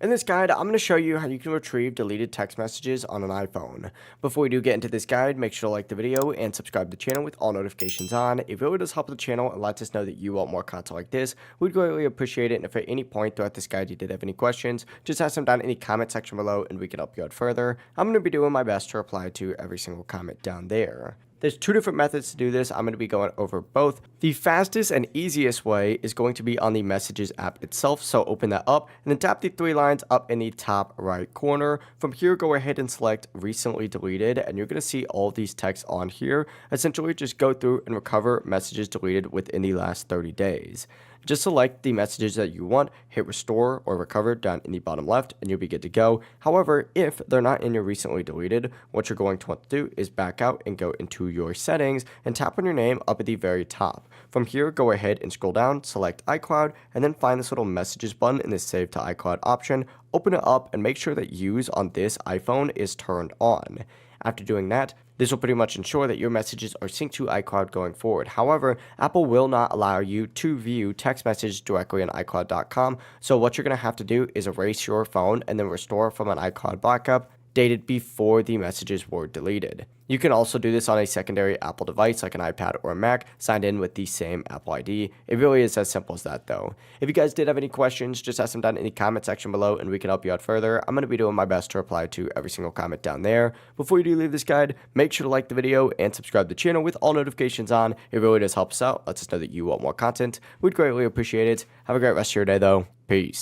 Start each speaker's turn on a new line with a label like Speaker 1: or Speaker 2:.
Speaker 1: In this guide, I'm going to show you how you can retrieve deleted text messages on an iPhone. Before we do get into this guide, make sure to like the video and subscribe to the channel with all notifications on. It really does help the channel and lets us know that you want more content like this. We'd greatly appreciate it, and if at any point throughout this guide you did have any questions, just ask them down in the comment section below and we can help you out further. I'm going to be doing my best to reply to every single comment down there. There's two different methods to do this. I'm going to be going over both. The fastest and easiest way is going to be on the Messages app itself. So open that up and then tap the three lines up in the top right corner. From here, go ahead and select recently deleted, and you're going to see all of these texts on here. Essentially, just go through and recover messages deleted within the last 30 days. Just select the messages that you want, hit restore or recover down in the bottom left, and you'll be good to go. However, if they're not in your recently deleted, what you're going to want to do is back out and go into your settings and tap on your name up at the very top. From here, go ahead and scroll down, select iCloud, and then find this little messages button in the save to iCloud option. Open it up and make sure that use on this iPhone is turned on. After doing that, this will pretty much ensure that your messages are synced to iCloud going forward. However, Apple will not allow you to view text messages directly on iCloud.com, so what you're going to have to do is erase your phone and then restore from an iCloud backup dated before the messages were deleted. You can also do this on a secondary Apple device like an iPad or a Mac, signed in with the same Apple ID. It really is as simple as that though. If you guys did have any questions, just ask them down in the comment section below and we can help you out further. I'm going to be doing my best to reply to every single comment down there. Before you do leave this guide, make sure to like the video and subscribe to the channel with all notifications on. It really does help us out, lets us know that you want more content. We'd greatly appreciate it. Have a great rest of your day though. Peace.